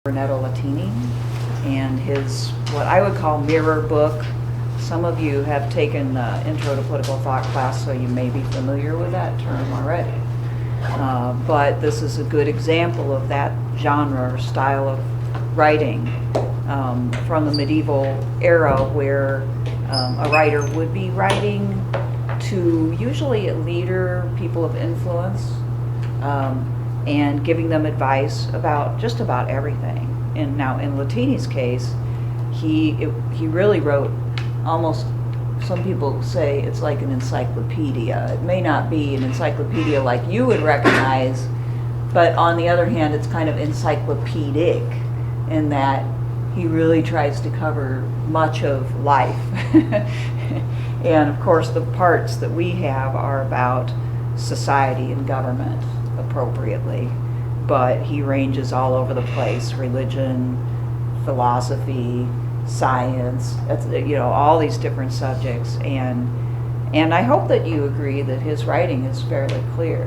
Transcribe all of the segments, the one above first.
Brunetto Latini and his, what I would call, mirror book. Some of you have taken Intro to Political Thought class, so you may be familiar with that term already. But this is a good example of that genre or style of writing from the medieval era, where a writer would be writing to usually a leader, people of influence, and giving them advice about just about everything. And now in Latini's case, he really wrote almost, some people say it's like an encyclopedia. It may not be an encyclopedia like you would recognize, but on the other hand, it's kind of encyclopedic in that he really tries to cover much of life. And of course, the parts that we have are about society and government appropriately, but he ranges all over the place: religion, philosophy, science, all these different subjects. And I hope that you agree that his writing is fairly clear.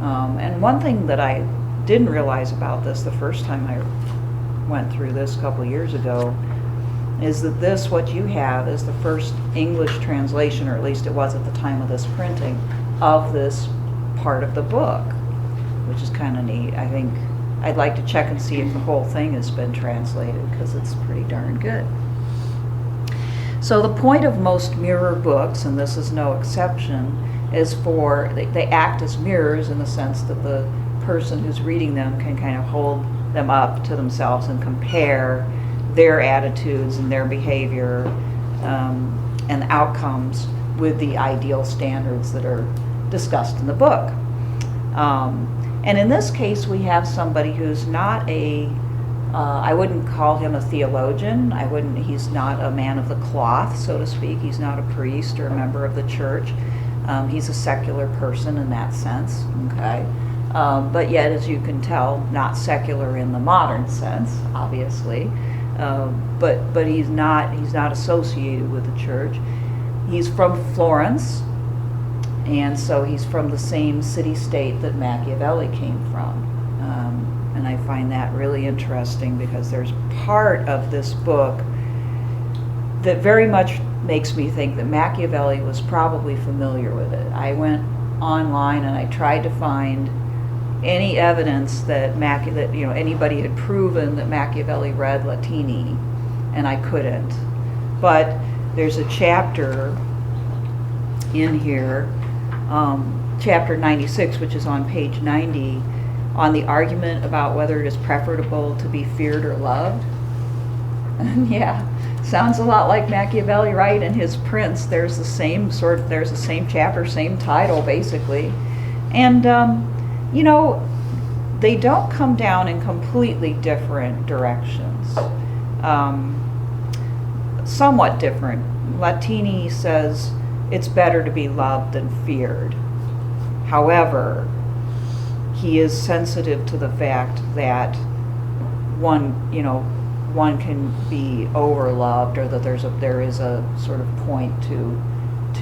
And one thing that I didn't realize about this the first time I went through this a couple years ago is that this, what you have, is the first English translation, or at least it was at the time of this printing, of this part of the book, which is kind of neat. I think I'd like to check and see if the whole thing has been translated, because it's pretty darn good. So the point of most mirror books, and this is no exception, is they act as mirrors in the sense that the person who's reading them can kind of hold them up to themselves and compare their attitudes and their behavior and outcomes with the ideal standards that are discussed in the book. And in this case, we have somebody who's not I wouldn't call him a theologian. He's not a man of the cloth, so to speak. He's not a priest or a member of the church. He's a secular person in that sense, okay? But yet, as you can tell, not secular in the modern sense, obviously. But he's not associated with the church. He's from Florence, and so he's from the same city-state that Machiavelli came from. And I find that really interesting, because there's part of this book that very much makes me think that Machiavelli was probably familiar with it. I went online and I tried to find any evidence that anybody had proven that Machiavelli read Latini, and I couldn't. But there's a chapter in here, chapter 96, which is on page 90, on the argument about whether it is preferable to be feared or loved. And yeah, sounds a lot like Machiavelli, right? In his Prince, there's the same chapter, same title, basically. And they don't come down in completely different directions. Somewhat different. Latini says it's better to be loved than feared. However, he is sensitive to the fact that one can be overloved, or that there is a sort of point to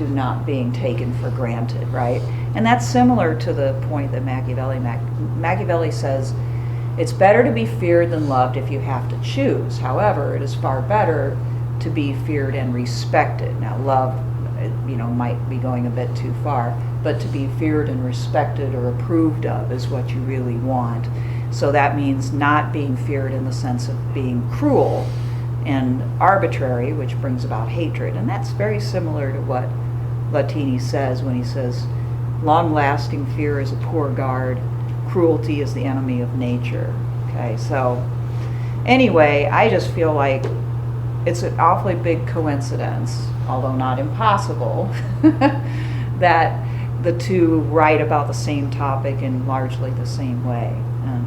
not being taken for granted, right? And that's similar to the point that Machiavelli says it's better to be feared than loved if you have to choose. However, it is far better to be feared and respected. Now, love, might be going a bit too far, but to be feared and respected or approved of is what you really want. So that means not being feared in the sense of being cruel and arbitrary, which brings about hatred. And that's very similar to what Latini says when he says, long-lasting fear is a poor guard, cruelty is the enemy of nature. Okay, so anyway, I just feel like it's an awfully big coincidence, although not impossible, that the two write about the same topic in largely the same way.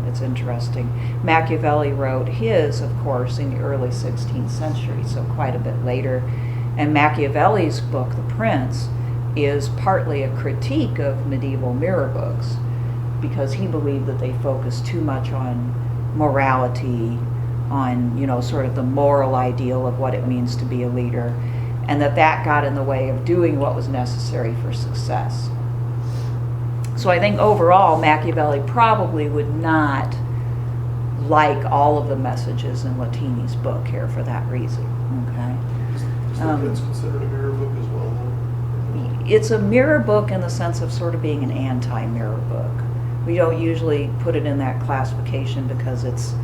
It's interesting. Machiavelli wrote his, of course, in the early 16th century, so quite a bit later. And Machiavelli's book, The Prince, is partly a critique of medieval mirror books, because he believed that they focused too much on morality, on sort of the moral ideal of what it means to be a leader, and that got in the way of doing what was necessary for success. So I think overall Machiavelli probably would not like all of the messages in Latini's book here for that reason, okay? Is it's considered a mirror book as well, though? It's a mirror book in the sense of sort of being an anti-mirror book. We don't usually put it in that classification because it's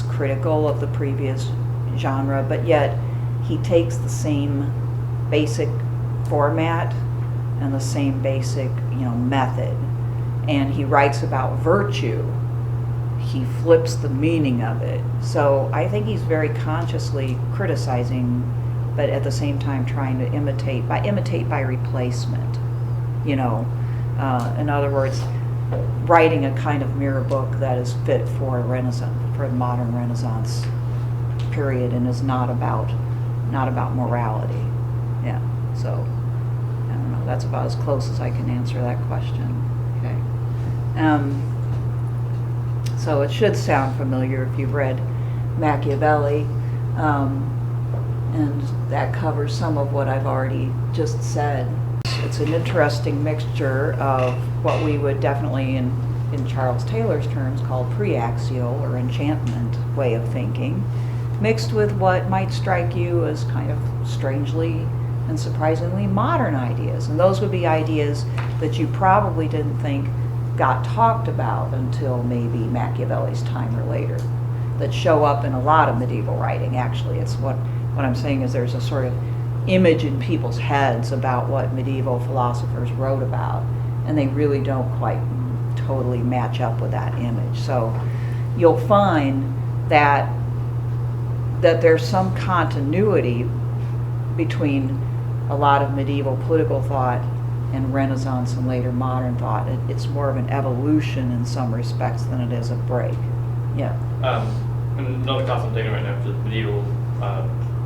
critical of the previous genre, but yet he takes the same basic format and the same basic, method, and he writes about virtue. He flips the meaning of it. So I think he's very consciously criticizing, but at the same time trying to imitate by replacement. In other words, writing a kind of mirror book that is fit for the modern Renaissance period, and is not about morality. Yeah. So I don't know. That's about as close as I can answer that question. Okay. So it should sound familiar if you've read Machiavelli, and that covers some of what I've already just said. It's an interesting mixture of what we would definitely, in Charles Taylor's terms, call pre-axial or enchantment way of thinking, mixed with what might strike you as kind of strangely and surprisingly modern ideas. And those would be ideas that you probably didn't think got talked about until maybe Machiavelli's time or later, that show up in a lot of medieval writing. Actually, it's what I'm saying is there's a sort of image in people's heads about what medieval philosophers wrote about, and they really don't quite totally match up with that image. So you'll find that there's some continuity between a lot of medieval political thought and Renaissance and later modern thought. It's more of an evolution in some respects than it is a break. Yeah. Another class I'm taking right now is the medieval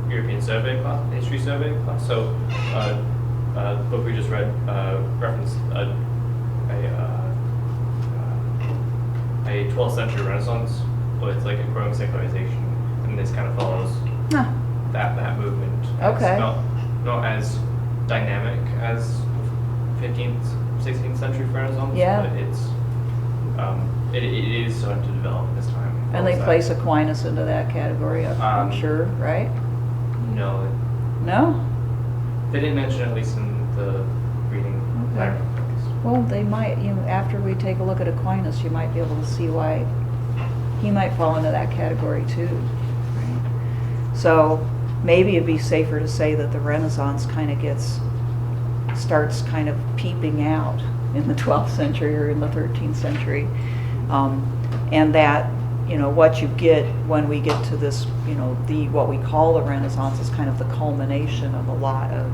European survey class, history survey class. So the book we just read referenced a 12th century Renaissance with like a growing secularization, and this kind of follows that movement. Okay. It's not as dynamic as 15th, 16th century Renaissance, Yeah. but it is starting to develop this time. And they place Aquinas into that category, I'm sure, right? No, No? they didn't mention it, at least in the reading. Okay. Well, they might, after we take a look at Aquinas, you might be able to see why he might fall into that category too. Right? So maybe it'd be safer to say that the Renaissance kind of starts kind of peeping out in the 12th century or in the 13th century. And that, what you get when we get to this, what we call the Renaissance is kind of the culmination of a lot of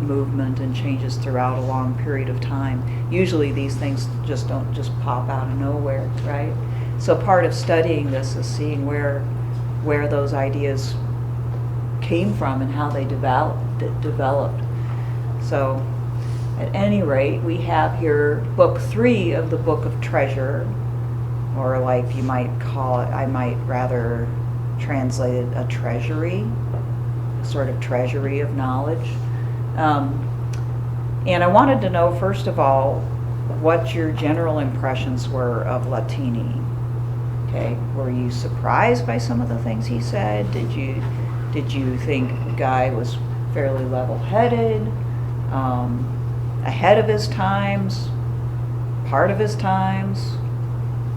movement and changes throughout a long period of time. Usually these things don't just pop out of nowhere, right? So part of studying this is seeing where those ideas came from and how they developed. So at any rate, we have here book 3 of the Book of Treasure, or like you might call it, I might rather translate it a treasury, sort of treasury of knowledge. And I wanted to know, first of all, what your general impressions were of Latini. Okay, were you surprised by some of the things he said? Did you think the guy was fairly level-headed, ahead of his times, part of his times?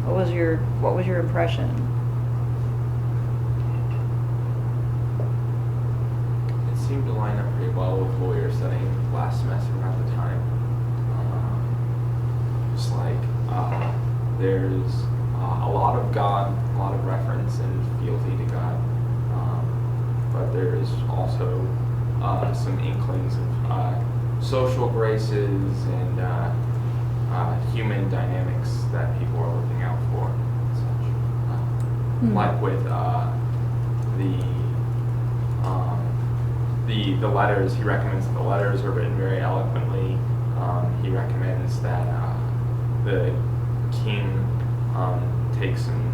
What was your impression? It seemed to line up pretty well with what we were studying last semester at the time. Just like there's a lot of God, a lot of reference and fealty to God, but there's also some inklings of social graces and human dynamics that people are looking out for and such. Like with the letters, he recommends that the letters are written very eloquently. He recommends that the king takes some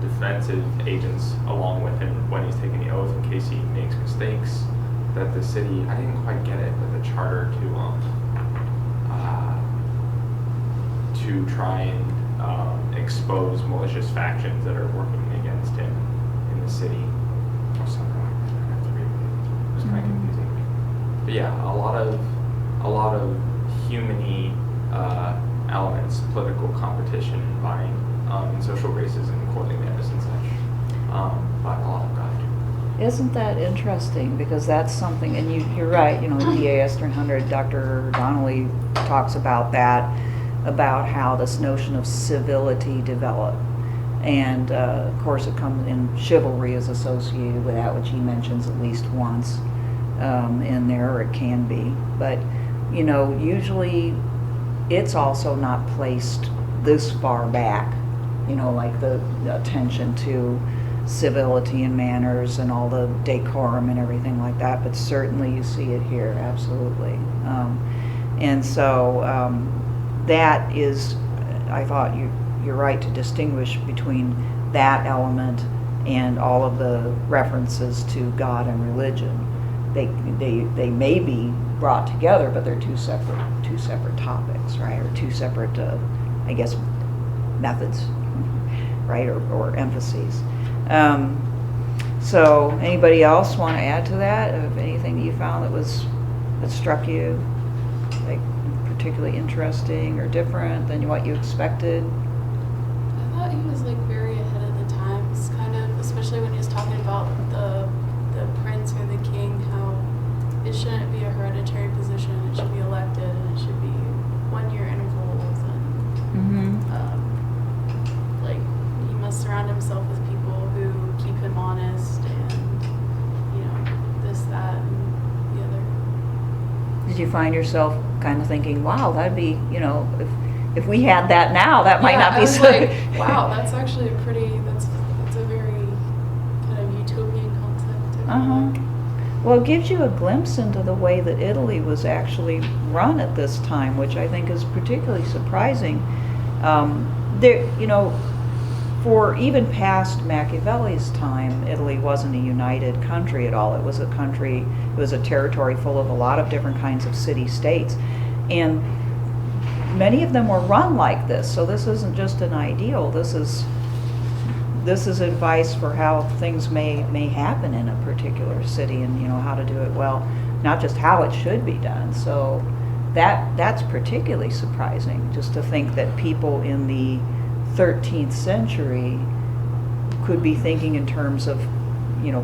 defensive agents along with him when he's taking the oath in case he makes mistakes. That the city, I didn't quite get it, but the charter to try and expose malicious factions that are working against him in the city, or something like that. I have to read it. It was kind of confusing. But yeah, a lot of human-y elements, political competition, vying, and social racism, courtly manners and such, by a lot of God. Isn't that interesting? Because that's something, and you're right, DAS 300, Dr. Donnelly talks about that, about how this notion of civility developed. And of course it comes in, chivalry is associated with that, which he mentions at least once in there, or it can be. But, usually it's also not placed this far back, like the attention to civility and manners and all the decorum and everything like that, but certainly you see it here, absolutely. And so that is, I thought you're right to distinguish between that element and all of the references to God and religion. They may be brought together, but they're two separate topics, right? Or two separate, I guess, methods, right? Or emphases. So anybody else want to add to that, of anything that you found that struck you like particularly interesting or different than what you expected? I thought he was like very ahead of the times, kind of, especially when he was talking about the prince or the king, how it shouldn't be a hereditary position, it should be elected, and it should be 1 year intervals, and like he must surround himself with people who keep him honest, and this, that, and the other. Did you find yourself kind of thinking, wow, that'd be, if we had that now, that might not be I was so. like, wow, that's actually that's a very kind of utopian concept. Well, it gives you a glimpse into the way that Italy was actually run at this time, which I think is particularly surprising. For even past Machiavelli's time, Italy wasn't a united country at all. It was a territory full of a lot of different kinds of city-states. And many of them were run like this, so this isn't just an ideal. This is advice for how things may happen in a particular city, and how to do it well, not just how it should be done. So that's particularly surprising, just to think that people in the 13th century could be thinking in terms of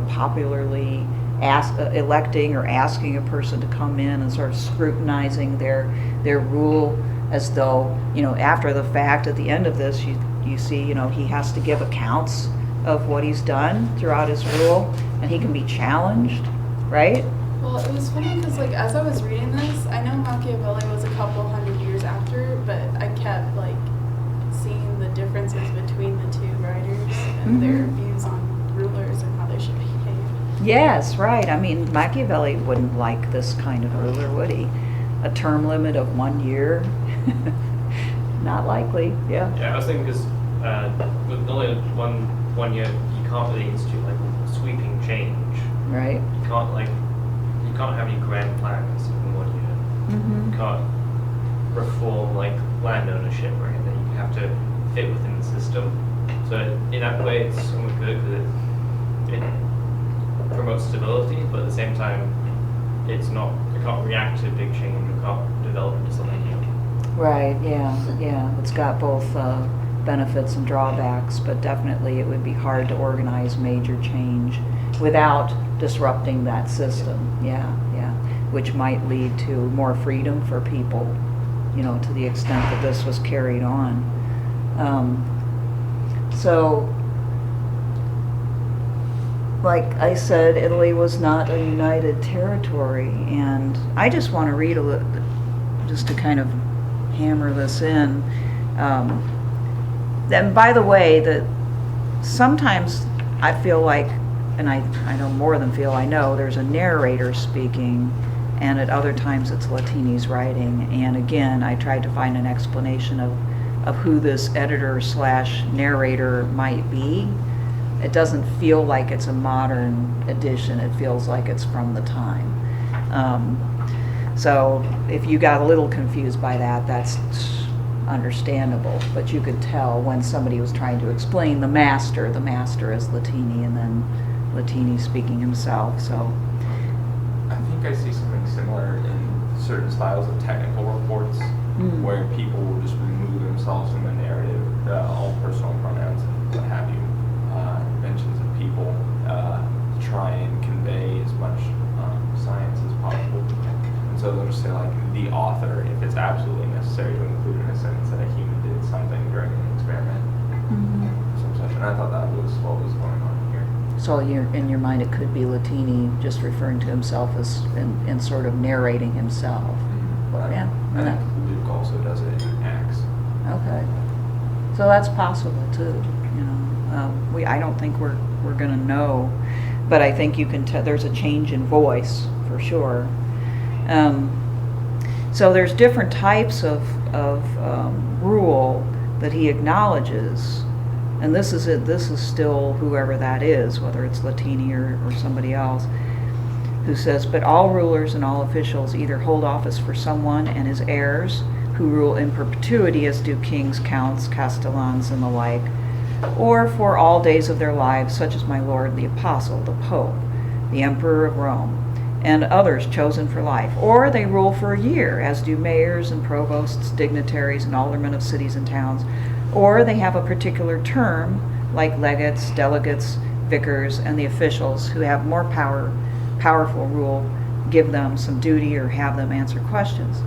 popularly electing or asking a person to come in and sort of scrutinizing their rule, as though after the fact, at the end of this, you see he has to give accounts of what he's done throughout his rule, and he can be challenged, right? Well, it was funny because, like, as I was reading this, I know Machiavelli was a couple hundred years after, but I kept seeing the differences between the two writers and their views on rulers and how they should behave. Yes, right. I mean, Machiavelli wouldn't like this kind of ruler, would he? A term limit of 1 year? Not likely, yeah. Yeah, I was thinking because with only one year, you can't really institute sweeping change. Right. You can't have any grand plans in 1 year. Mm-hmm. You can't reform land ownership or anything. You have to fit within the system. So in that way, it's somewhat good because it promotes stability, but at the same time, it can't react to big change. It can't develop into something new. Right, yeah. It's got both benefits and drawbacks, but definitely it would be hard to organize major change without disrupting that system. Yeah. Which might lead to more freedom for people, to the extent that this was carried on. So, like I said, Italy was not a united territory, and I just want to read a little, just to kind of hammer this in. Then, by the way, that sometimes I feel like, and I know more than feel, I know there's a narrator speaking, and at other times it's Latini's writing. And again, I tried to find an explanation of who this editor/narrator might be. It doesn't feel like it's a modern edition. It feels like it's from the time. So if you got a little confused by that, that's understandable, but you could tell when somebody was trying to explain the master is Latini, and then Latini speaking himself, so. I think I see something similar in certain styles of technical reports where people will just remove themselves from the narrative, all personal pronouns and what have you, mentions of people, try and convey as much science as possible. And so they'll just say like the author, if it's absolutely necessary to include in a sentence that a human did something during an experiment. Some such. And I thought that was what was going on here. So in your mind, it could be Latini just referring to himself as, and sort of narrating himself. But Yeah. I think Luke also does it in Acts. Okay. So that's possible too, you know. I don't think we're gonna know, but I think you can tell there's a change in voice for sure. So there's different types of rule that he acknowledges, and this is it. This is still whoever that is, whether it's Latini or somebody else, who says, but all rulers and all officials either hold office for someone and his heirs, who rule in perpetuity, as do kings, counts, castellans, and the like, or for all days of their lives, such as my Lord the Apostle, the Pope, the Emperor of Rome, and others chosen for life, or they rule for a year, as do mayors and provosts, dignitaries, and aldermen of cities and towns, or they have a particular term, like legates, delegates, vicars, and the officials who have more powerful rule, give them some duty or have them answer questions.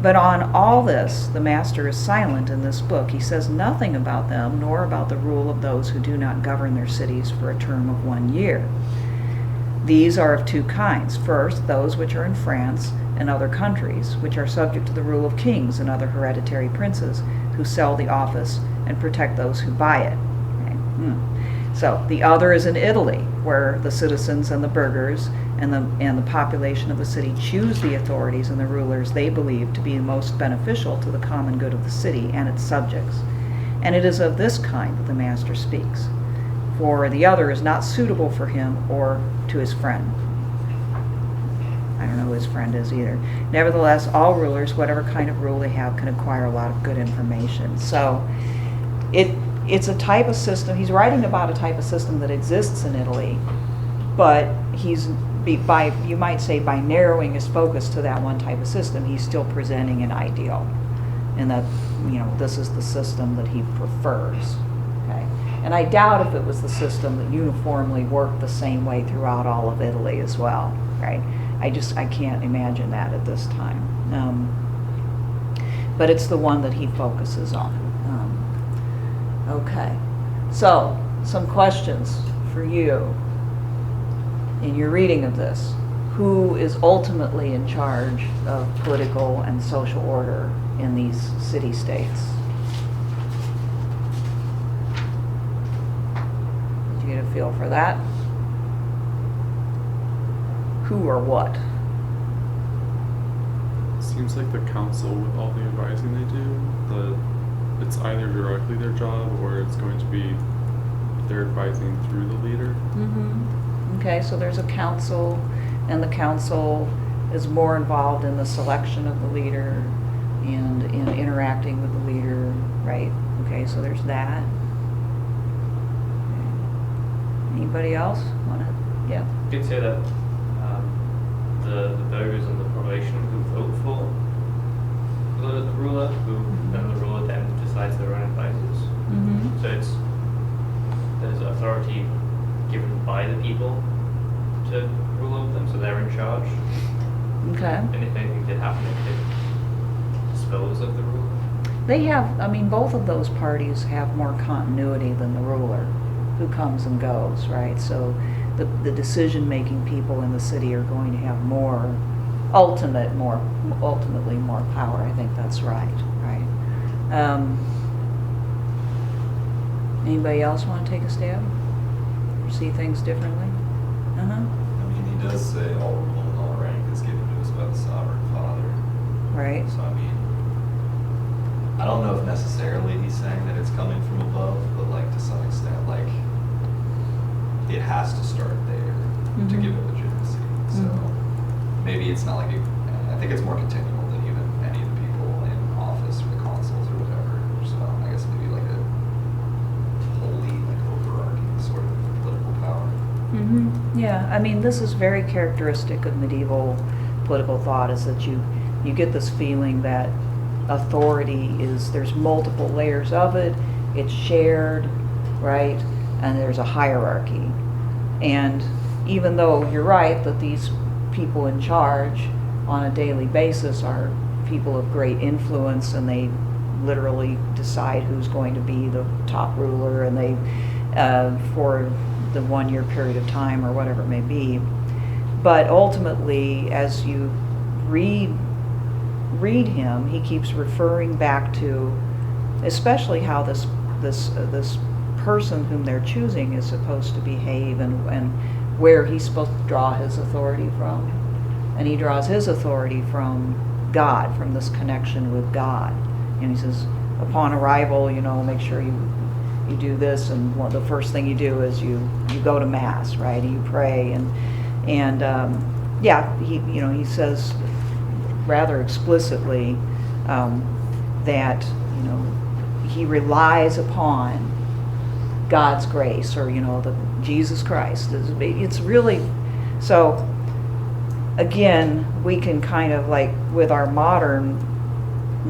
But on all this, the master is silent in this book. He says nothing about them, nor about the rule of those who do not govern their cities for a term of 1 year. These are of two kinds. First, those which are in France and other countries, which are subject to the rule of kings and other hereditary princes, who sell the office and protect those who buy it. Okay. So the other is in Italy, where the citizens and the burghers and the population of the city choose the authorities and the rulers they believe to be most beneficial to the common good of the city and its subjects. And it is of this kind that the master speaks, for the other is not suitable for him or to his friend. I don't know who his friend is either. Nevertheless, all rulers, whatever kind of rule they have, can acquire a lot of good information. So it's a type of system. He's writing about a type of system that exists in Italy, but you might say by narrowing his focus to that one type of system, he's still presenting an ideal, and that, you know, this is the system that he prefers. Okay, and I doubt if it was the system that uniformly worked the same way throughout all of Italy as well. Right? I can't imagine that at this time. But it's the one that he focuses on. Okay, so some questions for you in your reading of this. Who is ultimately in charge of political and social order in these city-states? Did you get a feel for that? Who or what? Seems like the council, with all the advising they do, it's either directly their job or it's going to be they're advising through the leader. Mm-hmm. Okay, so there's a council, and the council is more involved in the selection of the leader and in interacting with the leader, right? Okay, so there's that. Okay. Anybody else want to? Yeah. You could say that the burghers and the population who vote for the ruler, then the ruler then decides their own advisors. Mm-hmm. So there's authority given by the people to rule over them, so they're in charge. Okay. And if anything did happen, they could dispose of the ruler. They have, I mean, both of those parties have more continuity than the ruler, who comes and goes, right? So the decision-making people in the city are going to have ultimately more power. I think that's right. Anybody else want to take a stab? Or see things differently? I mean, he does say all rule and all rank is given to us by the sovereign father. Right. So, I mean, I don't know if necessarily he's saying that it's coming from above, but like to some extent, like it has to start there to give it legitimacy. So maybe it's not like I think it's more continual than even any of the people in office or the consuls or Yeah, I mean, this is very characteristic of medieval political thought, is that you get this feeling that authority is, there's multiple layers of it, it's shared, right? And there's a hierarchy. And even though you're right that these people in charge on a daily basis are people of great influence, and they literally decide who's going to be the top ruler, and they for the 1 year period of time or whatever it may be. But ultimately, as you read him, he keeps referring back to, especially how this person whom they're choosing is supposed to behave, and where he's supposed to draw his authority from. And he draws his authority from God, from this connection with God. And he says, upon arrival, make sure you do this, and the first thing you do is you go to mass, right? And you pray, and he says rather explicitly that he relies upon God's grace, or the Jesus Christ. It's really so. Again, we can kind of, like, with our modern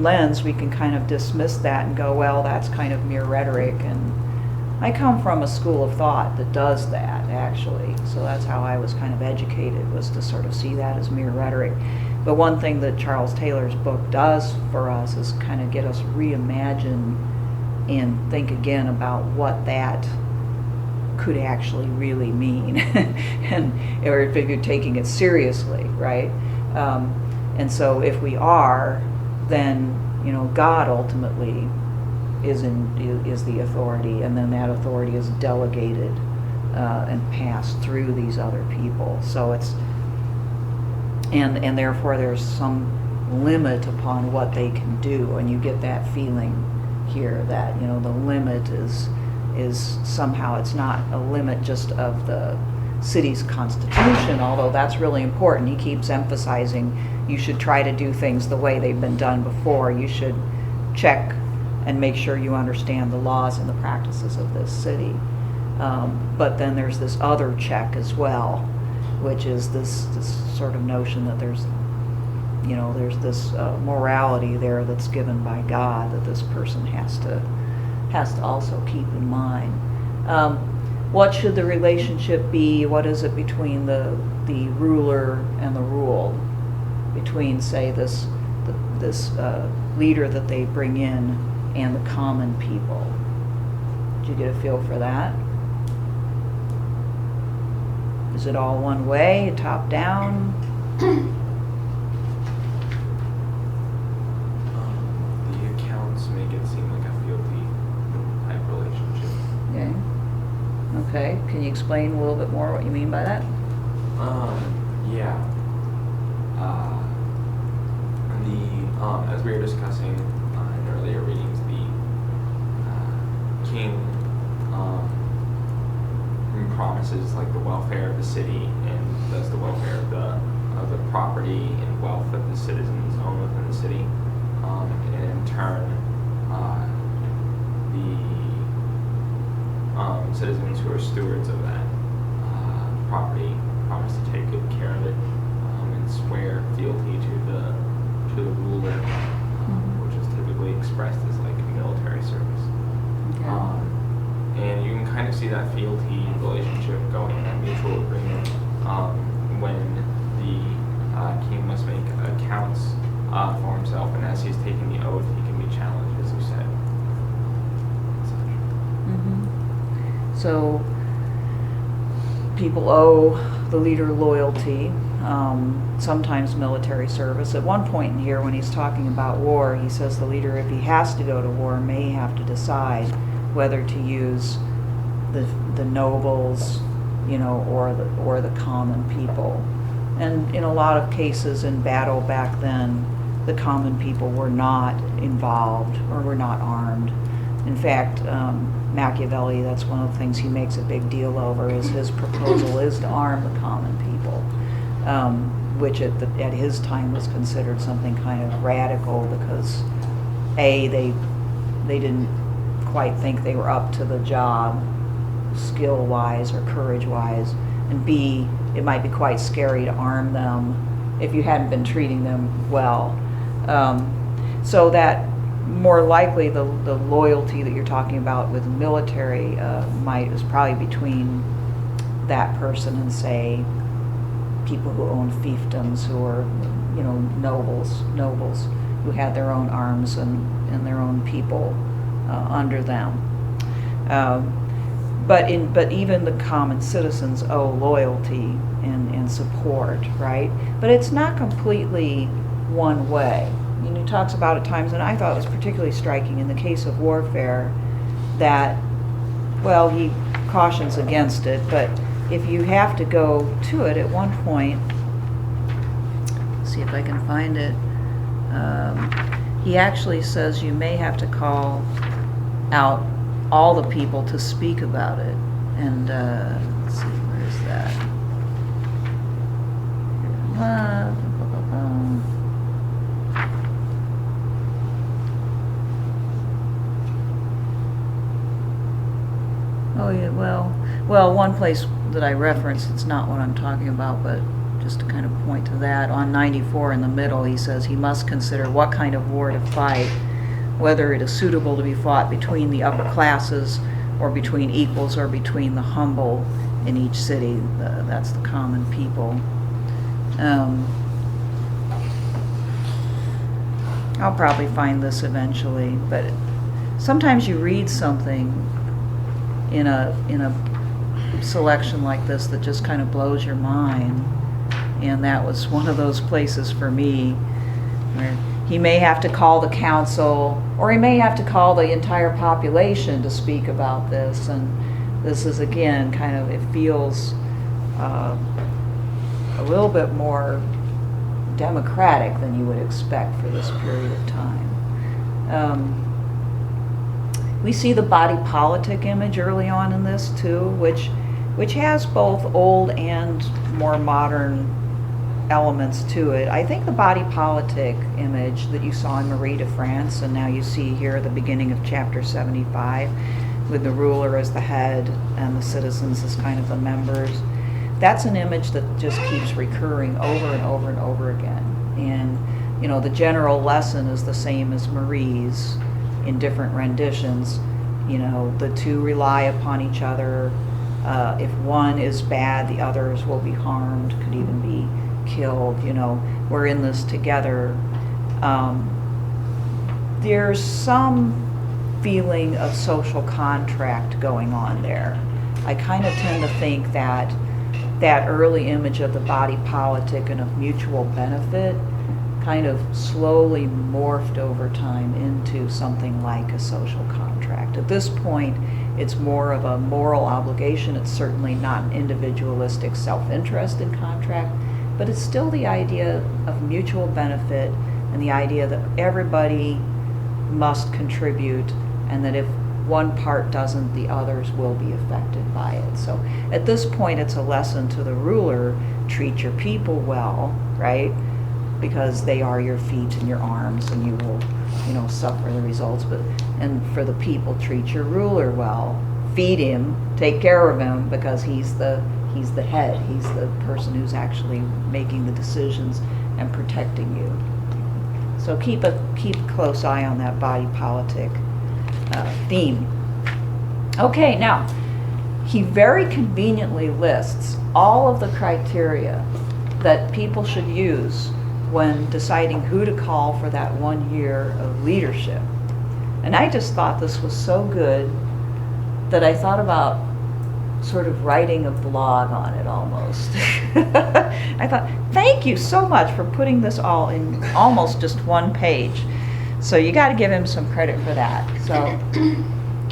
lens, we can kind of dismiss that and go, well, that's kind of mere rhetoric. And I come from a school of thought that does that, actually. So that's how I was kind of educated, was to sort of see that as mere rhetoric. But one thing that Charles Taylor's book does for us is kind of get us reimagine and think again about what that could actually really mean, or if you're taking it seriously, right? And so if we are, then God ultimately is the authority, and then that authority is delegated and passed through these other people. So it's and therefore there's some limit upon what they can do, and you get that feeling here that the limit is somehow, it's not a limit just of the city's constitution, although that's really important. He keeps emphasizing you should try to do things the way they've been done before. You should check and make sure you understand the laws and the practices of this city. But then there's this other check as well, which is this sort of notion that there's this morality there that's given by God that this person has to also keep in mind. What should the relationship be? What is it between the ruler and the ruled? Between, say, this leader that they bring in and the common people? Did you get a feel for that? Is it all one way, top down? The accounts make it seem like a fealty type relationship. Okay. Can you explain a little bit more what you mean by that? Yeah. As we were discussing in earlier readings, the king promises like the welfare of the city, and does the welfare of the property and wealth that the citizens own within the city, and in turn, the citizens who are stewards of that property promise to take good care of it, and swear fealty to the ruler, which is typically expressed as like military service. Okay. And you can kind of see that fealty relationship going in mutual agreement when the king must make accounts for himself, and as he's taking the oath, he can be challenged, as you said. So people owe the leader loyalty, sometimes military service. At one point in here, when he's talking about war, he says the leader, if he has to go to war, may have to decide whether to use the nobles, or the common people. And in a lot of cases in battle back then, the common people were not involved or were not armed. In fact, Machiavelli, that's one of the things he makes a big deal over, is his proposal is to arm the common people, which at his time was considered something kind of radical, because they didn't quite think they were up to the job skill-wise or courage-wise, and B, it might be quite scary to arm them if you hadn't been treating them well. So that more likely the loyalty that you're talking about with military is probably between that person and, say, people who own fiefdoms, who are, nobles who had their own arms and their own people under them. But even the common citizens owe loyalty and support, right? But it's not completely one way. He talks about at times, and I thought it was particularly striking in the case of warfare, that, well, he cautions against it, but if you have to go to it at one point, let's see if I can find it, he actually says you may have to call out all the people to speak about it. And let's see, where is that? Oh yeah, well, one place that I referenced, it's not what I'm talking about, but just to kind of point to that, on 94 in the middle, he says he must consider what kind of war to fight, whether it is suitable to be fought between the upper classes or between equals or between the humble in each city. That's the common people. I'll probably find this eventually, but sometimes you read something in a selection like this that just kind of blows your mind, and that was one of those places for me where he may have to call the council, or he may have to call the entire population to speak about this. And this is, again, kind of, it feels a little bit more democratic than you would expect for this period of time. We see the body politic image early on in this too, which has both old and more modern elements to it. I think the body politic image that you saw in Marie de France, and now you see here at the beginning of chapter 75, with the ruler as the head and the citizens as kind of the members, that's an image that just keeps recurring over and over and over again. And the general lesson is the same as Marie's in different renditions. The two rely upon each other. If one is bad, the others will be harmed, could even be killed. We're in this together. There's some feeling of social contract going on there. I kind of tend to think that early image of the body politic and of mutual benefit kind of slowly morphed over time into something like a social contract. At this point, it's more of a moral obligation. It's certainly not an individualistic, self-interested contract, but it's still the idea of mutual benefit and the idea that everybody must contribute, and that if one part doesn't, the others will be affected by it. So at this point, it's a lesson to the ruler: treat your people well, right? Because they are your feet and your arms, and you will, suffer the results. And for the people, treat your ruler well. Feed him, take care of him, because he's the head. He's the person who's actually making the decisions and protecting you. So keep a close eye on that body politic theme. Okay, now he very conveniently lists all of the criteria that people should use when deciding who to call for that 1 year of leadership. And I just thought this was so good that I thought about sort of writing a blog on it almost. I thought, thank you so much for putting this all in almost just one page. So you got to give him some credit for that. So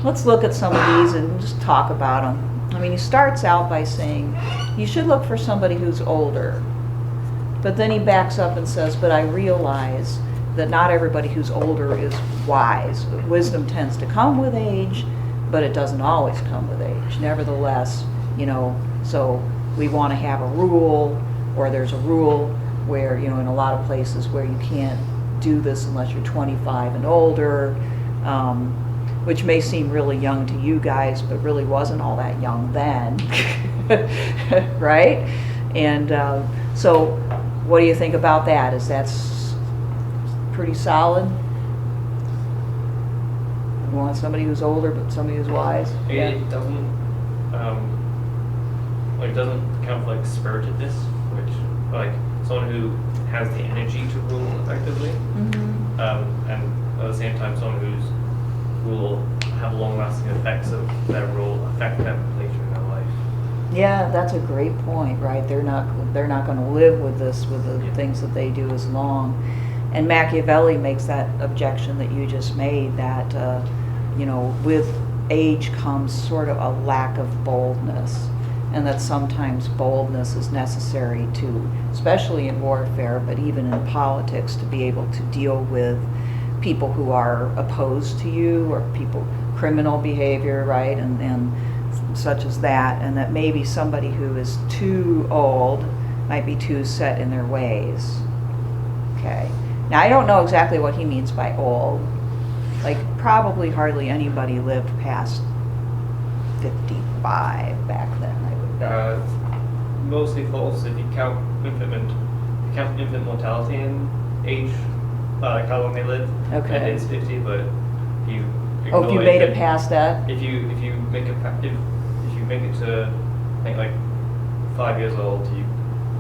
let's look at some of these and just talk about them. He starts out by saying you should look for somebody who's older. But then he backs up and says, but I realize that not everybody who's older is wise. Wisdom tends to come with age, but it doesn't always come with age. Nevertheless, so we want to have a rule, or there's a rule where, in a lot of places where you can't do this unless you're 25 and older. which may seem really young to you guys, but really wasn't all that young then, right? And so what do you think about that? Is that pretty solid? You want somebody who's older, but somebody who's wise? It doesn't, it doesn't count for like spiritedness, which like someone who has the energy to rule effectively, Mhm. and at the same time someone whose will have long-lasting effects of their rule affect them later in their life. Yeah, that's a great point, right? They're not going to live with this, with the Yeah. things that they do as long. And Machiavelli makes that objection that you just made, that with age comes sort of a lack of boldness, and that sometimes boldness is necessary to, especially in warfare, but even in politics, to be able to deal with people who are opposed to you, or criminal behavior, right? And such as that, and that maybe somebody who is too old might be too set in their ways. Okay. Now, I don't know exactly what he means by old. Like, probably hardly anybody lived past 55 back then, I would bet. Mostly false if you count infant mortality in age, like how long they live. Okay. And it's 50, but if you Oh, if you ignore made it infant- past that? If you make it to I think like 5 years old,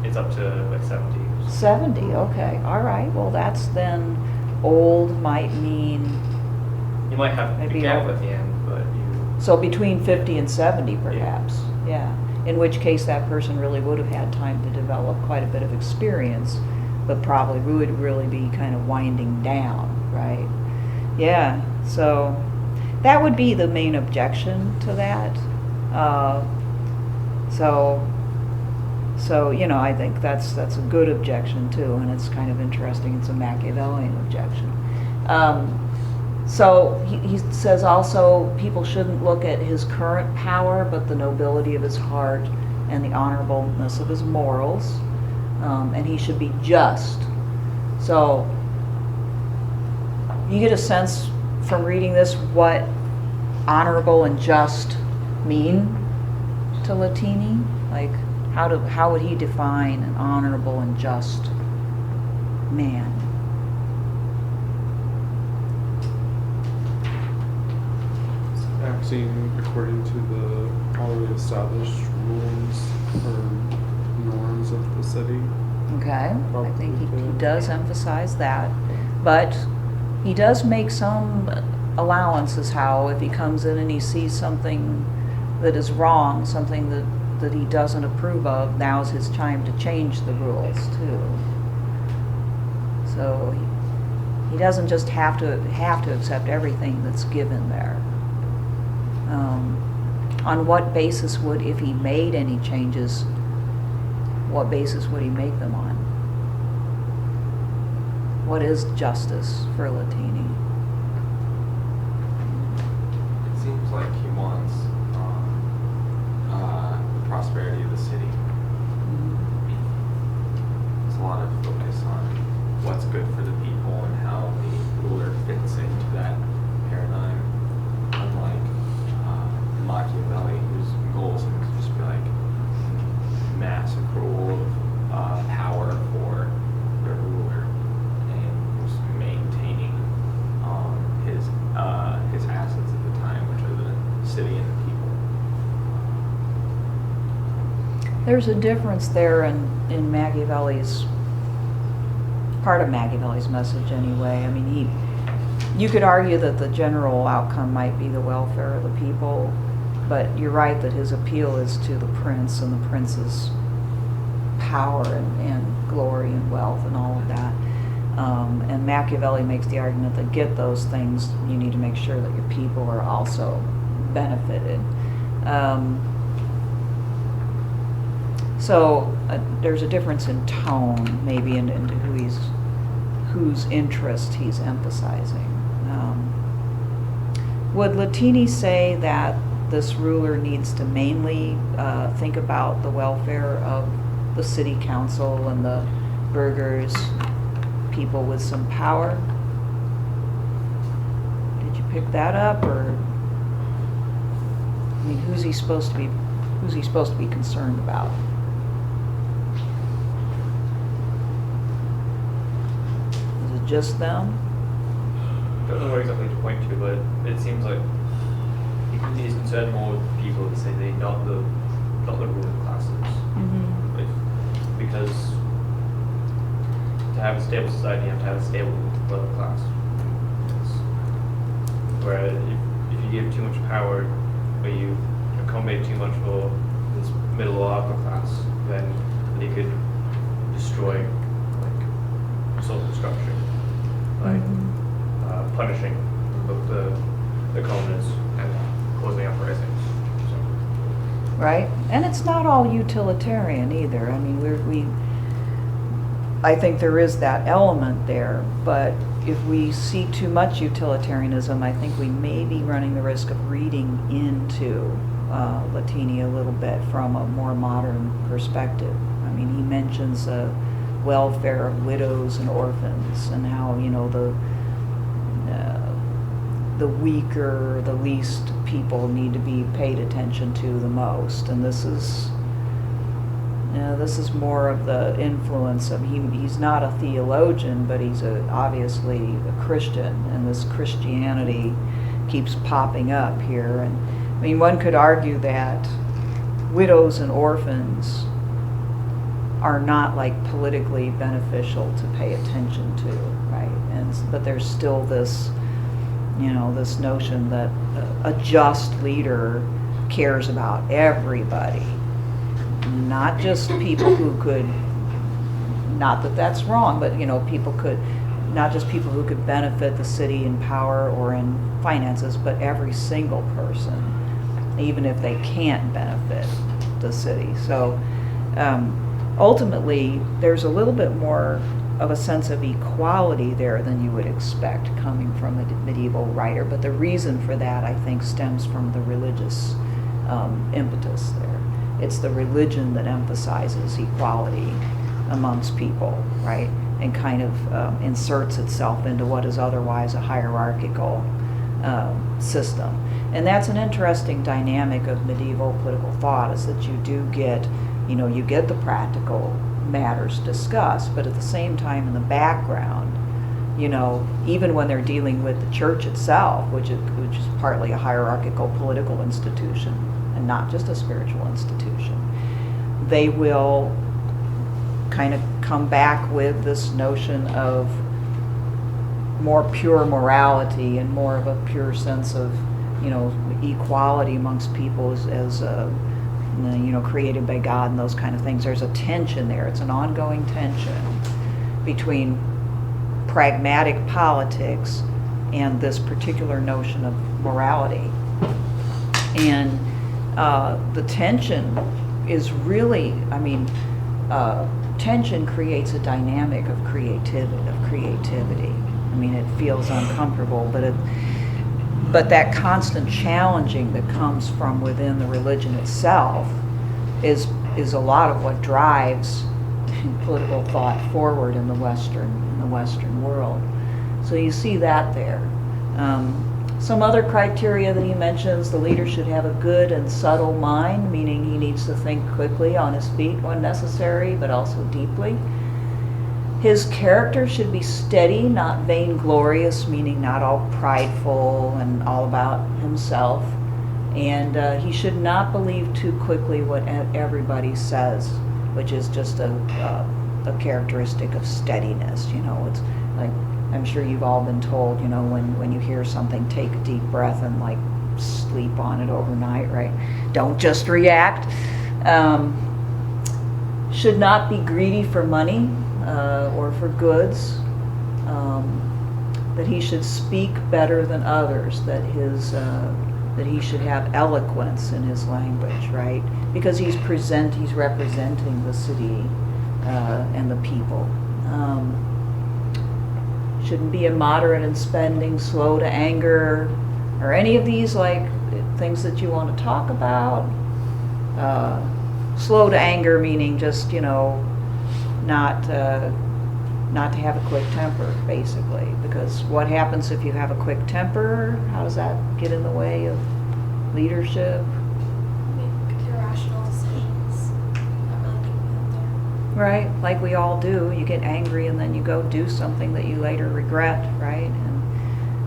it's up to like 70. 70, okay. All right. Well, that's then old might mean, You might have Maybe a gap over. at the end, but you. so between 50 and 70 perhaps. Yeah. In which case that person really would have had time to develop quite a bit of experience, but probably would really be kind of winding down, right? Yeah. So that would be the main objection to that. So I think that's a good objection too, and it's kind of interesting. It's a Machiavellian objection. So he says also people shouldn't look at his current power, but the nobility of his heart and the honorableness of his morals, and he should be just. So you get a sense from reading this what honorable and just mean to Latini? Like, how would he define an honorable and just man? Acting according to the already established rules or norms of the city. Okay, I think he does emphasize that, but he does make some allowances how if he comes in and he sees something that is wrong, something that he doesn't approve of, now's his time to change the rules too. So he doesn't just have to accept everything that's given there. On what basis would, if he made any changes, what basis would he make them on? What is justice for Latini? It seems like he wants the prosperity of the city. There's a lot of focus on what's good for the people and how the ruler fits into that paradigm. Unlike Machiavelli, whose goals seem to just be like mass accrual of power for the ruler and just maintaining his assets at the time, which are the city and the people. There's a difference there in Machiavelli's, part of Machiavelli's message anyway. I mean, you could argue that the general outcome might be the welfare of the people, but you're right that his appeal is to the prince and the prince's power and glory and wealth and all of that. And Machiavelli makes the argument that get those things, you need to make sure that your people are also benefited. So there's a difference in tone, maybe, into whose interest he's emphasizing. Would Latini say that this ruler needs to mainly think about the welfare of the city council and the burghers, people with some power? Did you pick that up, or I mean, who's he supposed to be concerned about? Is it just them? Don't know what exactly to point to, but it seems like he's concerned more with people that say they not the ruling classes. Mm-hmm. Because to have a stable society, you have to have a stable middle class. Where if you give too much power, or you accommodate too much for this middle or upper class, then you could destroy, like, social structure, like punishing the commoners and causing uprisings. So. Right, and it's not all utilitarian either. I mean, I think there is that element there, but if we see too much utilitarianism, I think we may be running the risk of reading into Latini a little bit from a more modern perspective. I mean, he mentions welfare of widows and orphans, and how, you know, the weaker, the least people need to be paid attention to the most, and this is more of the influence of he's not a theologian, but he's obviously a Christian, and this Christianity keeps popping up here. And I mean, one could argue that widows and orphans are not like politically beneficial to pay attention to, right? But there's still this, you know, this notion that a just leader cares about everybody. Not just people who could, not that that's wrong, but, you know, not just people who could benefit the city in power or in finances, but every single person, even if they can't benefit the city. So ultimately, there's a little bit more of a sense of equality there than you would expect coming from a medieval writer. But the reason for that, I think, stems from the religious impetus there. It's the religion that emphasizes equality amongst people, right? And kind of inserts itself into what is otherwise a hierarchical system. And that's an interesting dynamic of medieval political thought, is that you do get, you know, you get the practical matters discussed, but at the same time in the background, you know, even when they're dealing with the church itself, which is partly a hierarchical political institution, and not just a spiritual institution, they will kind of come back with this notion of more pure morality and more of a pure sense of, you know, equality amongst people as you know, created by God and those kind of things. There's a tension there. It's an ongoing tension between pragmatic politics and this particular notion of morality. And the tension is really, I mean, tension creates a dynamic of creativity. I mean, it feels uncomfortable, but that constant challenging that comes from within the religion itself is a lot of what drives political thought forward in the Western world. So you see that there. Some other criteria that he mentions: the leader should have a good and subtle mind, meaning he needs to think quickly on his feet when necessary, but also deeply. His character should be steady, not vainglorious, meaning not all prideful and all about himself. And he should not believe too quickly what everybody says, which is just a characteristic of steadiness. You know, it's like, I'm sure you've all been told, you know, when you hear something, take a deep breath and like sleep on it overnight, right? Don't just react. Should not be greedy for money or for goods. That he should speak better than others. That he should have eloquence in his language, right? Because he's representing the city and the people. Shouldn't be immoderate in spending, slow to anger, or any of these like things that you want to talk about. Slow to anger meaning just, you know, not not to have a quick temper, basically, because what happens if you have a quick temper? How does that get in the way of leadership? Make irrational decisions, not really thinking out there. Right, like we all do. You get angry and then you go do something that you later regret, right?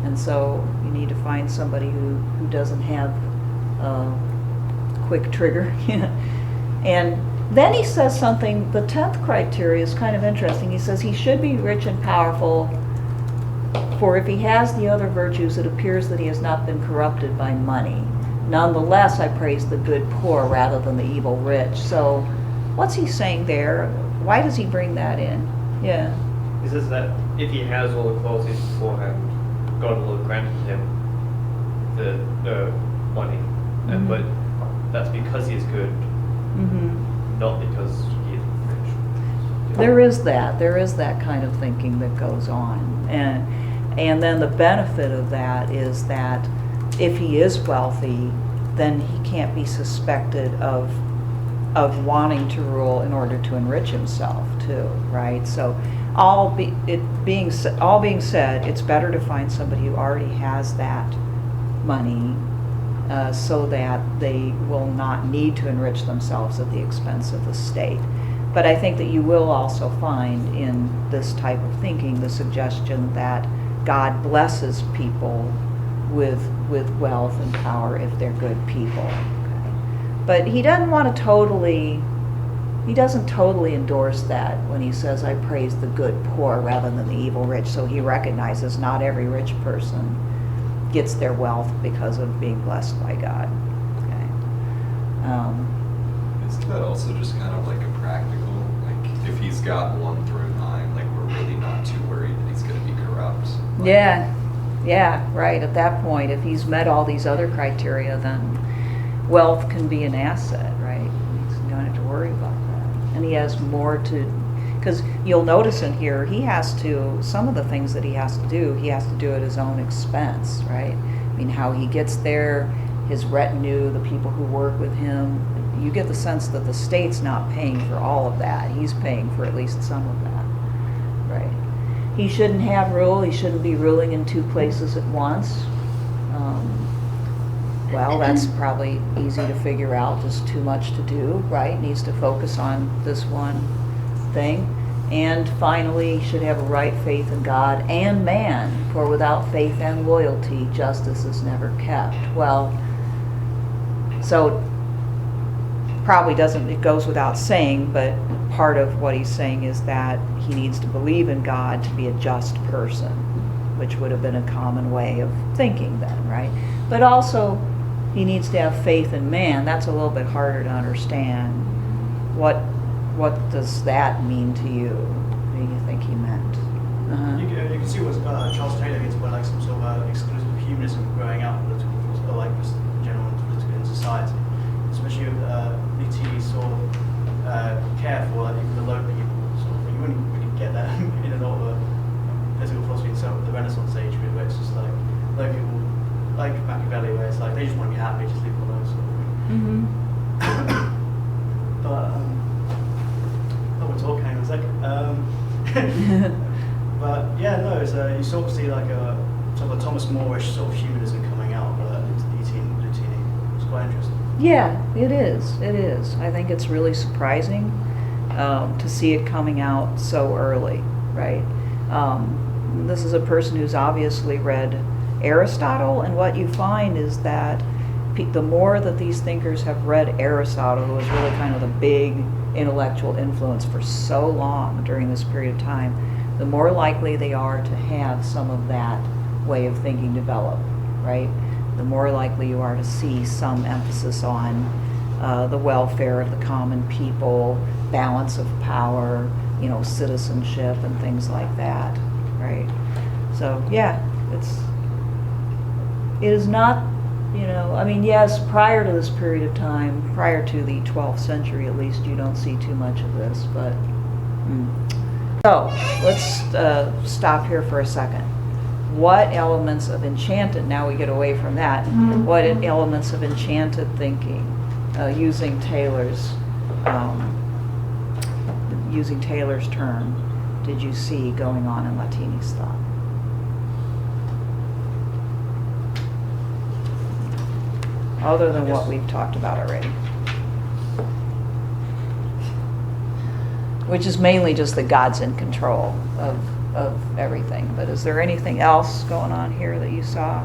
And so you need to find somebody who doesn't have a quick trigger. And then he says something, the 10th criteria is kind of interesting. He says he should be rich and powerful, for if he has the other virtues, it appears that he has not been corrupted by money. Nonetheless, I praise the good poor rather than the evil rich. So what's he saying there? Why does he bring that in? Yeah. He says that if he has all the qualities beforehand, God will have granted him the money. Mhm. But that's because he is good, Mm-hmm. not because he is rich. There is that kind of thinking that goes on. And then the benefit of that is that if he is wealthy, then he can't be suspected of wanting to rule in order to enrich himself too, right? So all being said, it's better to find somebody who already has that money, so that they will not need to enrich themselves at the expense of the state. But I think that you will also find in this type of thinking the suggestion that God blesses people with wealth and power if they're good people. Okay? But he doesn't totally endorse that when he says, I praise the good poor rather than the evil rich. So he recognizes not every rich person gets their wealth because of being blessed by God. Okay. Isn't that also just kind of like a practical, like if he's got 1 through 9, like we're really not too worried that he's going to be corrupt? Like, Yeah, right. At that point, if he's met all these other criteria, then wealth can be an asset, right? He's don't have to worry about that. And he has more to, because you'll notice in here, some of the things that he has to do at his own expense, right? I mean, how he gets there, his retinue, the people who work with him, you get the sense that the state's not paying for all of that. He's paying for at least some of that, right? He shouldn't have rule. He shouldn't be ruling in 2 places at once. Well, that's probably easy to figure out. Just too much to do, right? Needs to focus on this one thing. And finally, should have a right faith in God and man, for without faith and loyalty, justice is never kept. Well, so probably doesn't, it goes without saying, but part of what he's saying is that he needs to believe in God to be a just person, which would have been a common way of thinking then, right? But also, he needs to have faith in man. That's a little bit harder to understand. What does that mean to you? What do you think he meant? You can see what Charles Taylor gets by like some sort of exclusive humanism growing out in political, or like just general political in society, especially with Latini sort of care for like even the low people. Sort of, you wouldn't really get that in a lot of political philosophy itself, the Renaissance age, where it's just like low people, like Machiavelli, where it's like they just want to be happy, just leave them alone, sort of thing. But we're talking in a second. But yeah, no, it's you sort of see like a sort of a Thomas More-ish sort of humanism coming out of Latini. It's quite interesting. Yeah, it is. It is. I think it's really surprising to see it coming out so early, right? This is a person who's obviously read Aristotle, and what you find is that the more that these thinkers have read Aristotle, who was really kind of the big intellectual influence for so long during this period of time, the more likely they are to have some of that way of thinking develop, right? The more likely you are to see some emphasis on the welfare of the common people, balance of power, citizenship and things like that, right? So yeah, it is not, yes, prior to this period of time, prior to the 12th century at least, you don't see too much of this, but So let's stop here for a second. What elements of enchanted, now we get away from that, what elements of enchanted thinking, using Taylor's term, did you see going on in Latini's thought? Other than what we've talked about already. Which is mainly just that God's in control of everything. But is there anything else going on here that you saw?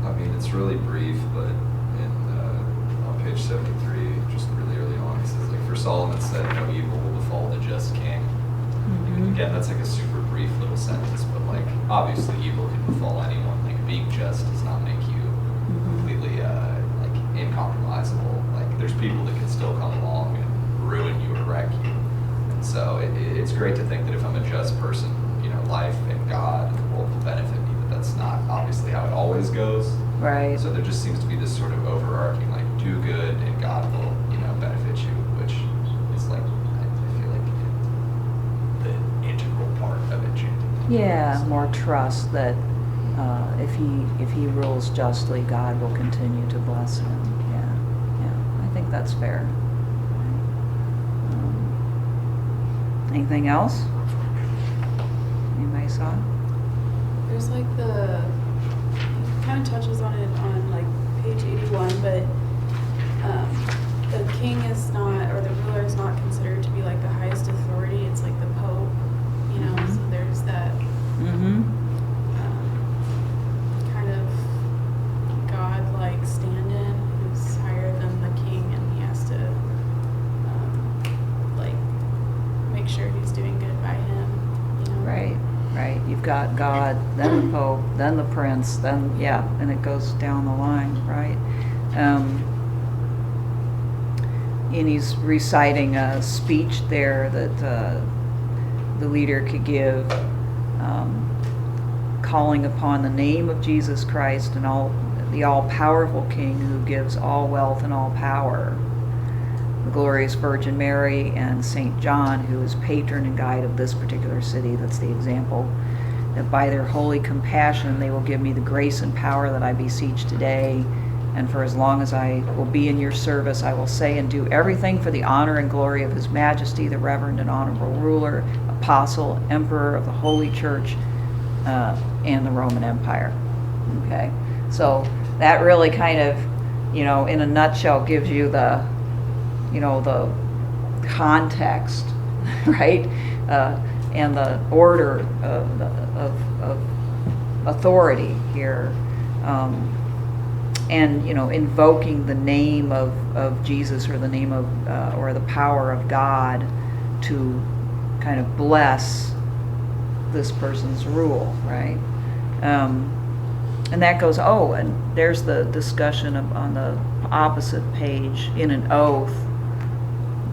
I mean, it's really brief, but on page 73, just really early on, it says, like, for Solomon said, no evil will befall the just king. Mm-hmm. Again, that's like a super brief little sentence, but like, obviously evil can befall anyone. Like, being just does not make you completely, like, incompromisable. Like, there's people that can still come along and ruin you or wreck you. And so it's great to think that if I'm a just person, you know, life and God and the world will benefit me, but that's not obviously how it always goes. Right. So there just seems to be this sort of overarching, like, do good and God will, you know, benefit you, which is like, I feel like the integral part of enchanting. Yeah, more trust that if he rules justly, God will continue to bless him. Yeah, I think that's fair. Anything else? Anybody saw it? There's like it kind of touches on it on like page 81, but the king is not, or the ruler is not considered to be like the highest authority. It's like the Pope, you know. So there's that kind of God-like stand-in who's higher than the king, and he has to like make sure he's doing good by him, you know. Right. You've got God, then the Pope, then the Prince, then, yeah, and it goes down the line, right? And he's reciting a speech there that the leader could give, calling upon the name of Jesus Christ and the all-powerful King who gives all wealth and all power, the glorious Virgin Mary and St. John, who is patron and guide of this particular city. That's the example, that by their holy compassion they will give me the grace and power that I beseech today, and for as long as I will be in your service, I will say and do everything for the honor and glory of His Majesty, the Reverend and Honorable Ruler, Apostle, Emperor of the Holy Church, and the Roman Empire. Okay, so that really kind of, you know, in a nutshell, gives you the context, right, and the order of authority here, and, you know, invoking the name of Jesus, or the name of or the power of God to kind of bless this person's rule, right? And that goes, and there's the discussion on the opposite page, in an oath.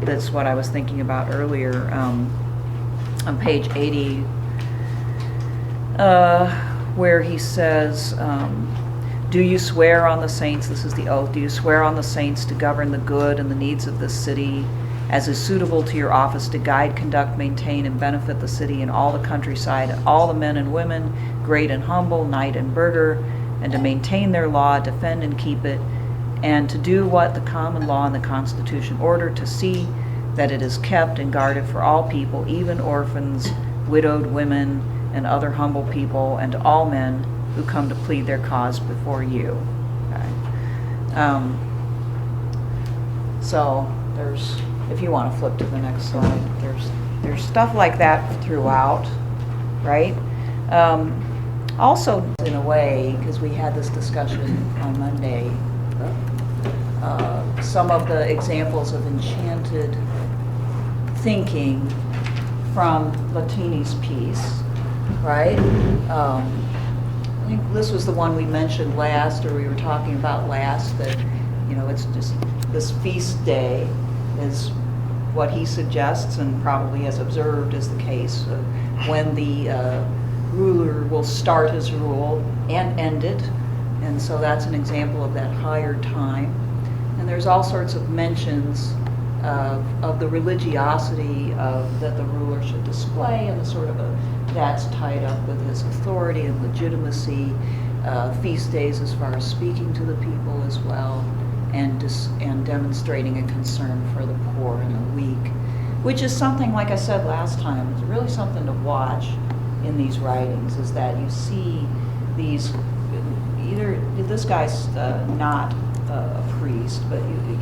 That's what I was thinking about earlier, on page 80, where he says, do you swear on the saints, this is the oath, do you swear on the saints to govern the good and the needs of this city, as is suitable to your office, to guide, conduct, maintain, and benefit the city and all the countryside, all the men and women, great and humble, knight and burgher, and to maintain their law, defend and keep it, and to do what the common law and the Constitution order, to see that it is kept and guarded for all people, even orphans, widowed women, and other humble people, and to all men who come to plead their cause before you. Okay. So there's, if you want to flip to the next slide, there's stuff like that throughout, right? Also, in a way, because we had this discussion on Monday, some of the examples of enchanted thinking from Latini's piece, right? I think this was the one we mentioned last, or we were talking about last, that, you know, it's just this feast day is what he suggests, and probably has observed is the case, when the ruler will start his rule and end it. And so that's an example of that higher time. And there's all sorts of mentions of the religiosity that the ruler should display, and the sort of that's tied up with his authority and legitimacy. Feast days as far as speaking to the people as well, and demonstrating a concern for the poor and the weak, which is something, like I said last time, it's really something to watch in these writings, is that you see these, either, this guy's not a priest, but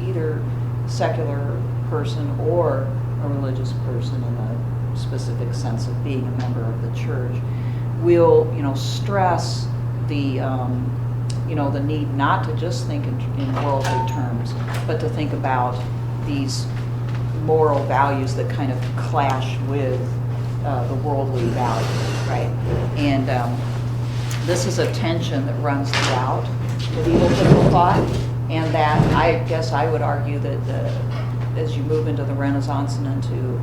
either secular person or a religious person in a specific sense of being a member of the church, will, stress the the need not to just think in worldly terms, but to think about these moral values that kind of clash with the worldly values, right? And this is a tension that runs throughout medieval political thought, and that I guess I would argue that as you move into the Renaissance and into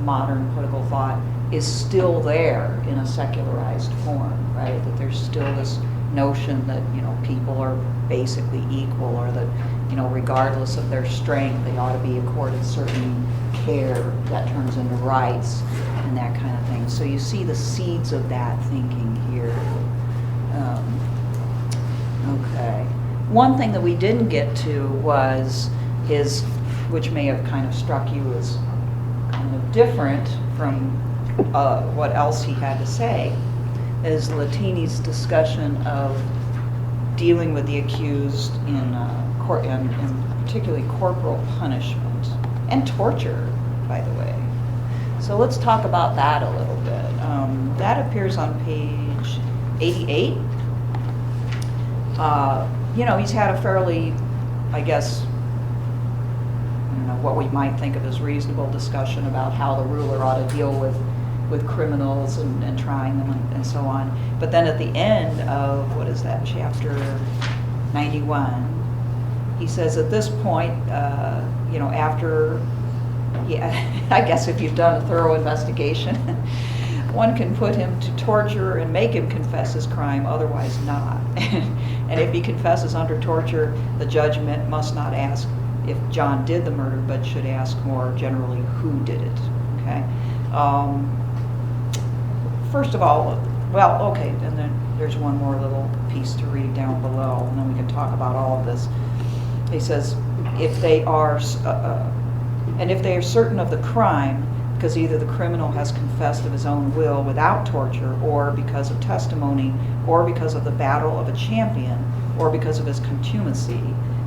modern political thought, is still there in a secularized form, right? That there's still this notion that people are basically equal, or that regardless of their strength they ought to be accorded certain care that turns into rights and that kind of thing. So you see the seeds of that thinking here. Okay. One thing that we didn't get to was his, which may have kind of struck you as kind of different from what else he had to say, is Latini's discussion of dealing with the accused in particularly corporal punishment and torture, by the way. So let's talk about that a little bit. That appears on page 88. He's had a fairly, I guess, what we might think of as reasonable discussion about how the ruler ought to deal with criminals and trying them and so on. But then at the end of, what is that, chapter 91, he says at this point, after, I guess if you've done a thorough investigation, one can put him to torture and make him confess his crime, otherwise not. And if he confesses under torture, the judgment must not ask if John did the murder, but should ask more generally who did it. Okay. First of all, and then there's one more little piece to read down below, and then we can talk about all of this. He says, if they are certain of the crime, because either the criminal has confessed of his own will without torture, or because of testimony, or because of the battle of a champion, or because of his contumacy,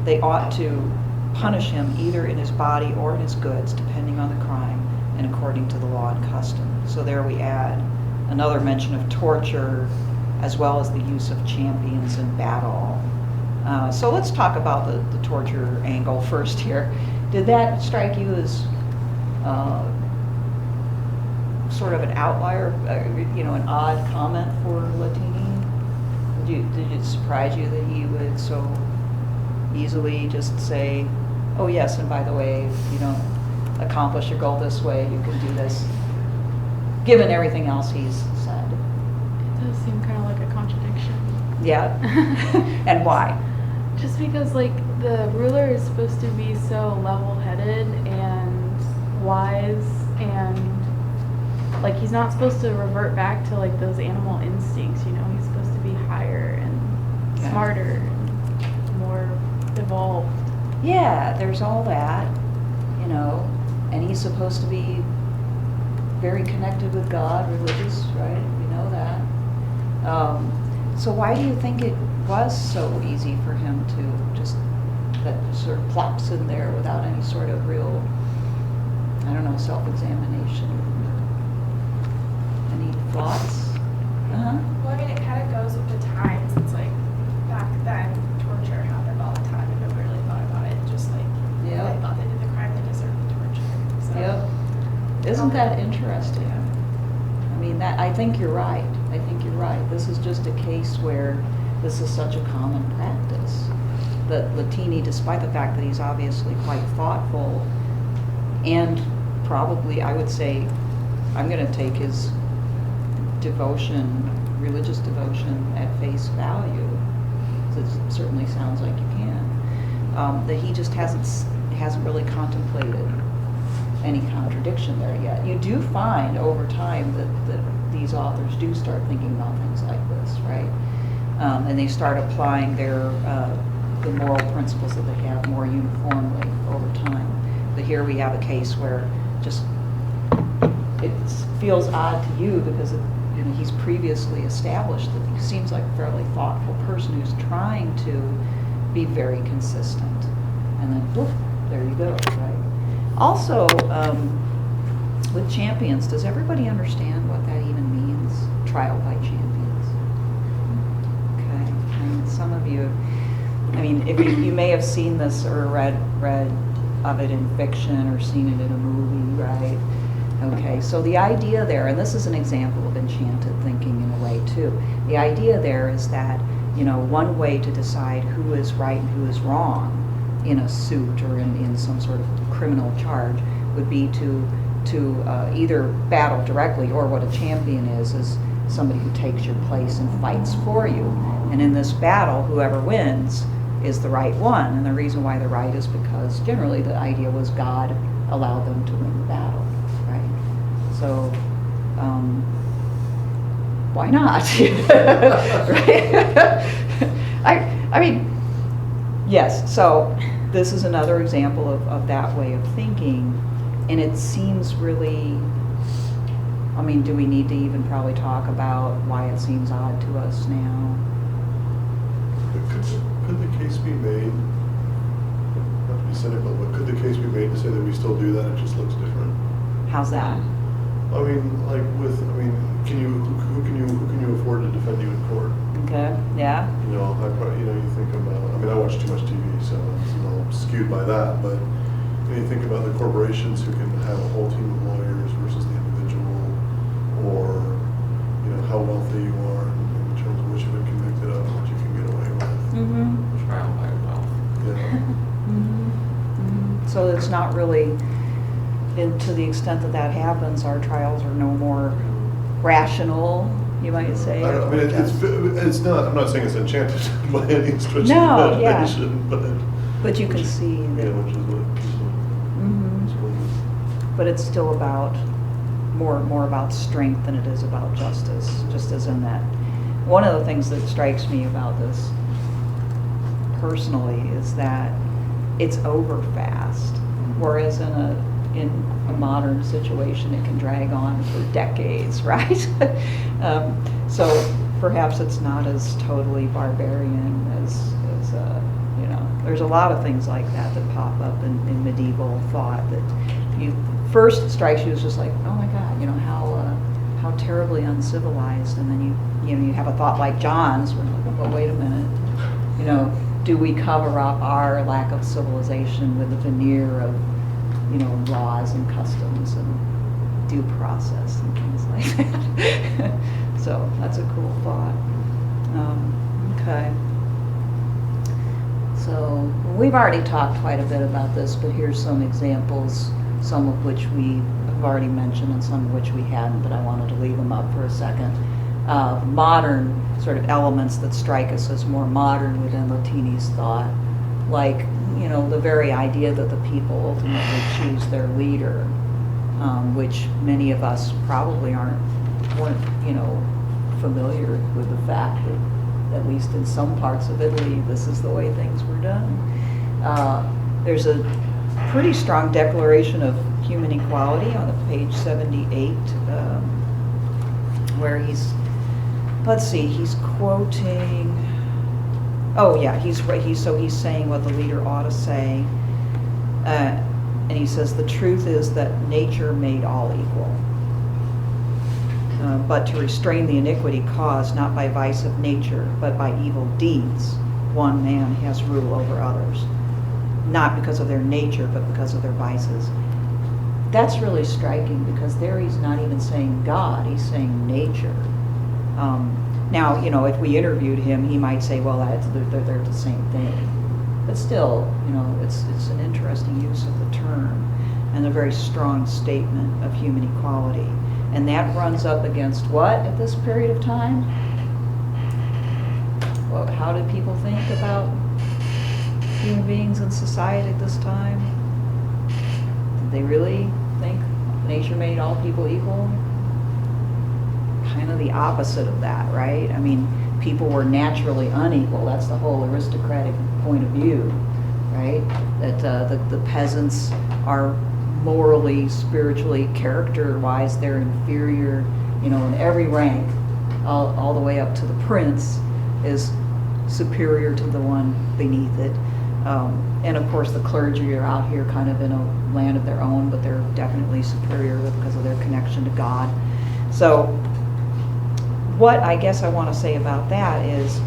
they ought to punish him either in his body or in his goods, depending on the crime and according to the law and custom. So there we add another mention of torture, as well as the use of champions in battle. So let's talk about the torture angle first here. Did that strike you as sort of an outlier, an odd comment for Latini? Did it surprise you that he would so easily just say, oh yes, and by the way, if you don't accomplish your goal this way, you can do this, given everything else he's said? It does seem kind of like a contradiction. Yeah. And why? Just because, the ruler is supposed to be so level-headed and wise, and, he's not supposed to revert back to, those animal instincts, He's supposed to be higher and smarter and more evolved. Yeah, there's all that, and he's supposed to be very connected with God, religious, right? We know that. So why do you think it was so easy for him to just, that sort of plops in there without any sort of real, self-examination? Any thoughts? Uh-huh. Well, it kind of goes with the times. It's back then, torture happened all the time, and nobody really thought about it. Just they thought they did the crime, they deserved the torture. So, Yep. Isn't that interesting? I mean, I think you're right. This is just a case where this is such a common practice. That Latini, despite the fact that he's obviously quite thoughtful, and probably, I would say, I'm going to take his religious devotion at face value, it certainly sounds like you can, that he just hasn't really contemplated any contradiction there yet. You do find over time that these authors do start thinking about things like this, right? And they start applying the moral principles that they have more uniformly over time. But here we have a case where just it feels odd to you because he's previously established that he seems like a fairly thoughtful person who's trying to be very consistent. And then, whoop, there you go, right? Also, with champions, does everybody understand what that even means? Trial by champions. Okay, I mean, some of you, I mean, if you may have seen this or read of it in fiction or seen it in a movie, right? Okay, so the idea there, and this is an example of enchanted thinking in a way too. The idea there is that, one way to decide who is right and who is wrong in a suit or in some sort of criminal charge would be to either battle directly, or what a champion is somebody who takes your place and fights for you. And in this battle, whoever wins is the right one. And the reason why they're right is because generally the idea was God allowed them to win the battle, right? So, why not? Right? I mean, yes, so this is another example of that way of thinking. And it seems really, I mean, do we need to even probably talk about why it seems odd to us now? Could the case be made, not to be cynical, but could the case be made to say that we still do that, it just looks different? How's that? I mean, who can you afford to defend you in court? Okay, yeah. You think about, I watch too much TV, so I'm a little skewed by that, but you think about the corporations who can have a whole team of lawyers versus the individual, or how wealthy you are in terms of what you've been convicted of, what you can get away with. Mm-hmm. Trial by wealth. Yeah. Mm-hmm. Mm-hmm. So it's not really, to the extent that happens, our trials are no more rational, you might say. I mean, it's not. I'm not saying it's enchanted by any stretch of the No, yeah. imagination, But you can see that. which is what. Mhm. But it's still about more about strength than it is about justice. Just as in that, one of the things that strikes me about this personally is that it's over fast, whereas in a modern situation it can drag on for decades, right? So perhaps it's not as totally barbarian as there's a lot of things like that pop up in medieval thought that you first strikes you as just like, oh my God, how terribly uncivilized, and then you have a thought like John's, where you're like, well, wait a minute, do we cover up our lack of civilization with a veneer of laws and customs and due process and things like that? So that's a cool thought. Okay. So we've already talked quite a bit about this, but here's some examples, some of which we have already mentioned and some of which we hadn't, but I wanted to leave them up for a second. Modern sort of elements that strike us as more modern within Latini's thought, like the very idea that the people ultimately choose their leader, which many of us probably weren't familiar with the fact that at least in some parts of Italy this is the way things were done. There's a pretty strong declaration of human equality on the page 78, where he's quoting. Oh yeah, he's saying what the leader ought to say, and he says the truth is that nature made all equal, but to restrain the iniquity caused not by vice of nature but by evil deeds, one man has rule over others, not because of their nature but because of their vices. That's really striking because there he's not even saying God, he's saying nature. Now, if we interviewed him, he might say, well, they're the same thing. But still, it's an interesting use of the term and a very strong statement of human equality. And that runs up against what at this period of time? Well, how did people think about human beings in society at this time? Did they really think nature made all people equal? Kind of the opposite of that, right? I mean, people were naturally unequal. That's the whole aristocratic point of view, right? That the peasants are morally, spiritually, character-wise, they're inferior, in every rank, all the way up to the prince is superior to the one beneath it. And of course, the clergy are out here kind of in a land of their own, but they're definitely superior because of their connection to God. So what I guess I want to say about that is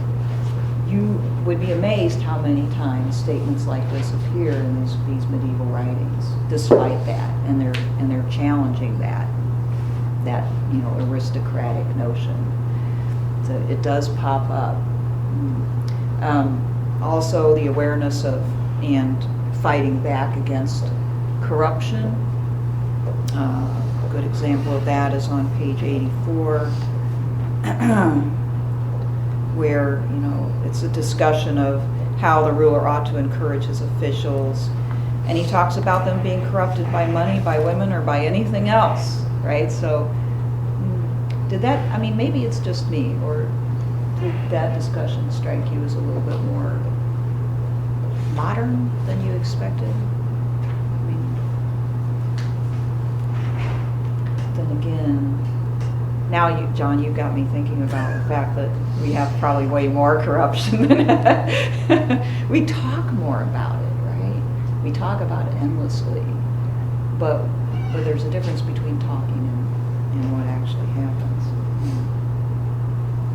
you would be amazed how many times statements like this appear in these medieval writings, despite that, and they're challenging that aristocratic notion. So it does pop up. Also, the awareness of and fighting back against corruption. A good example of that is on page 84, where it's a discussion of how the ruler ought to encourage his officials, and he talks about them being corrupted by money, by women, or by anything else, right? So did that, maybe it's just me, or did that discussion strike you as a little bit more modern than you expected? Then again, now John, you've got me thinking about the fact that we have probably way more corruption than we talk more about it, right? We talk about it endlessly, but there's a difference between talking and what actually happens.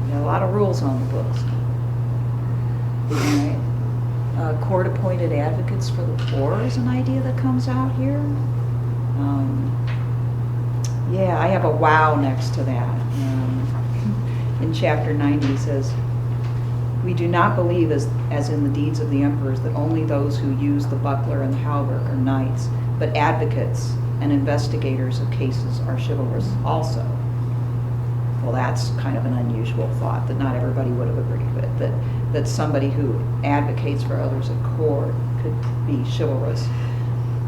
We got a lot of rules on the books, right? Court-appointed advocates for the poor is an idea that comes out here. Yeah, I have a wow next to that. In chapter 90 it says, "We do not believe, as in the deeds of the emperors, that only those who use the buckler and the hauberk are knights, but advocates and investigators of cases are chivalrous also." Well, that's kind of an unusual thought that not everybody would have agreed with, that somebody who advocates for others at court could be chivalrous.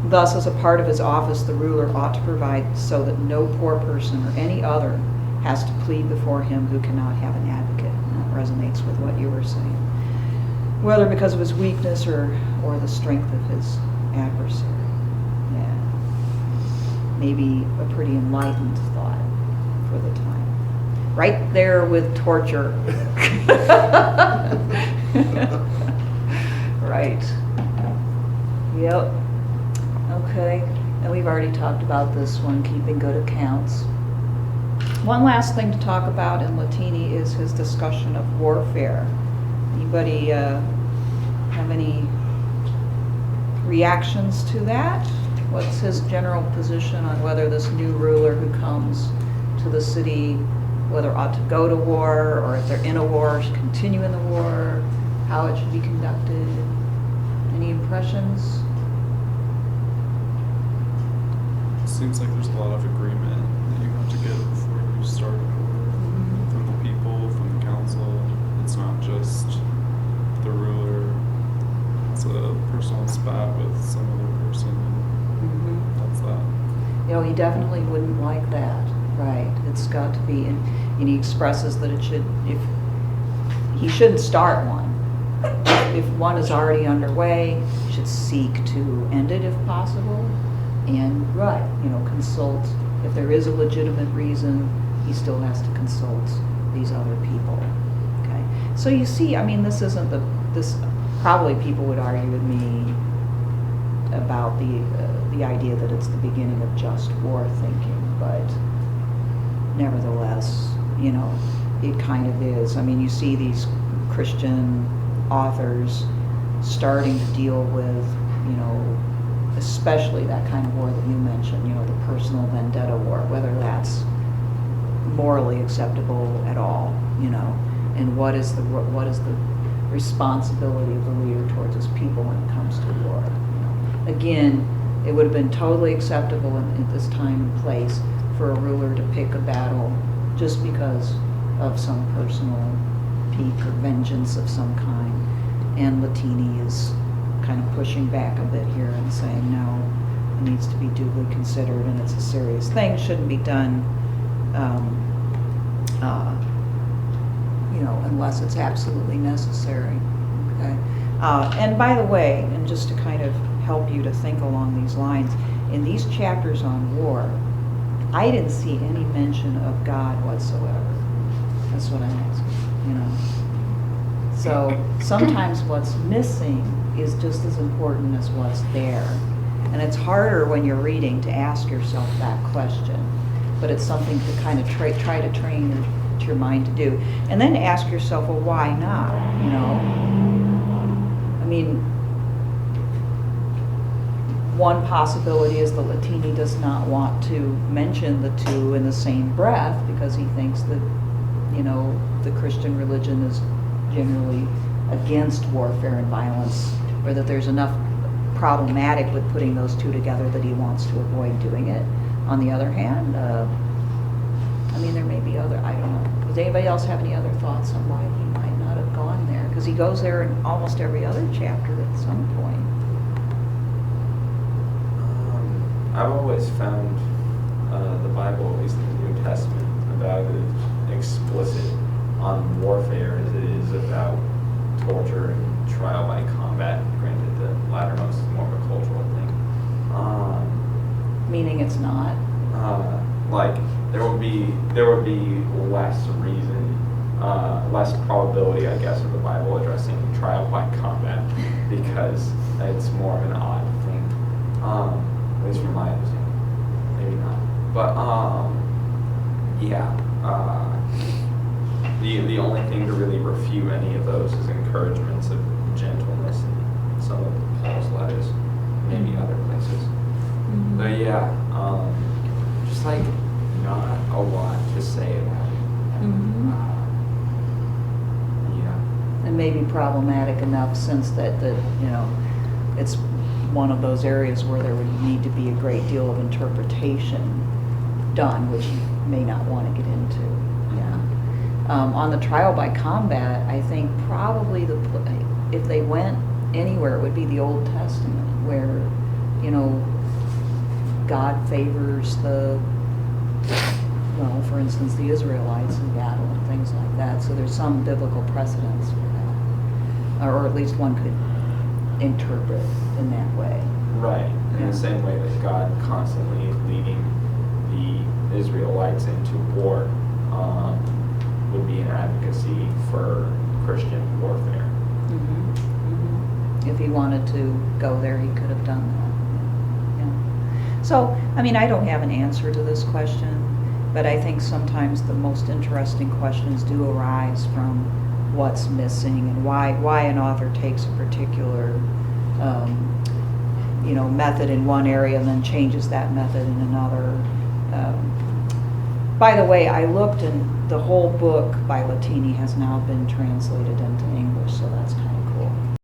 Thus, as a part of his office, the ruler ought to provide so that no poor person or any other has to plead before him who cannot have an advocate. And that resonates with what you were saying. Whether because of his weakness or the strength of his adversary. Yeah. Maybe a pretty enlightened thought for the time. Right there with torture. Right. Yep. Okay. And we've already talked about this one, keeping good accounts. One last thing to talk about in Latini is his discussion of warfare. Anybody have any reactions to that? What's his general position on whether this new ruler who comes to the city, whether ought to go to war, or if they're in a war, should continue in the war, how it should be conducted? Any impressions? Seems like there's a lot of agreement that you have to get before you start a war from the people, from the council. It's not just the ruler. It's a personal spat with some other person. That's that. He definitely wouldn't like that, right? It's got to be, and he expresses that it should, if he shouldn't start one. If one is already underway, he should seek to end it if possible. And consult, if there is a legitimate reason, he still has to consult these other people. Okay, so you see, this isn't this. Probably people would argue with me about the idea that it's the beginning of just war thinking, but nevertheless, it kind of is. You see these Christian authors starting to deal with, especially that kind of war that you mentioned, the personal vendetta war, whether that's morally acceptable at all, and what is the responsibility of the leader towards his people when it comes to war. Again, it would have been totally acceptable at this time and place for a ruler to pick a battle just because of some personal pique or vengeance of some kind. And Latini is kind of pushing back a bit here and saying, no, it needs to be duly considered, and it's a serious thing, shouldn't be done, unless it's absolutely necessary, okay? And by the way, and just to kind of help you to think along these lines, in these chapters on war, I didn't see any mention of God whatsoever. That's what I'm asking, So sometimes what's missing is just as important as what's there. And it's harder when you're reading to ask yourself that question, but it's something to kind of try to train your mind to do. And then ask yourself, well, why not, I mean, one possibility is that Latini does not want to mention the two in the same breath because he thinks that, the Christian religion is generally against warfare and violence, or that there's enough problematic with putting those two together that he wants to avoid doing it. On the other hand, there may be other, I don't know. Does anybody else have any other thoughts on why he might not have gone there? Because he goes there in almost every other chapter at some point. I've always found the Bible, at least the New Testament, about as explicit on warfare as it is about torture and trial by combat. Granted, the lattermost is more of a cultural thing. Meaning it's not? There would be less reason, less probability, I guess, of the Bible addressing trial by combat because it's more of an odd thing. At least from my understanding. Maybe not. But, the only thing to really refute any of those is encouragements of gentleness in some of Paul's letters, maybe other places. Mm-hmm. But just not a lot to say about it. Mm-hmm. And maybe problematic enough since that it's one of those areas where there would need to be a great deal of interpretation done, which you may not want to get into. On the trial by combat, I think probably if they went anywhere, it would be the Old Testament, where God favors for instance, the Israelites in battle and things like that. So there's some biblical precedence for that, or at least one could interpret in that way. Right. In the same way that God constantly leading the Israelites into war would be an advocacy for Christian warfare. Mm-hmm. Mm-hmm. If he wanted to go there, he could have done that. Yeah. So, I don't have an answer to this question, but I think sometimes the most interesting questions do arise from what's missing and why an author takes a particular method in one area and then changes that method in another. By the way, I looked, and the whole book by Latini has now been translated into English, so that's kind of cool.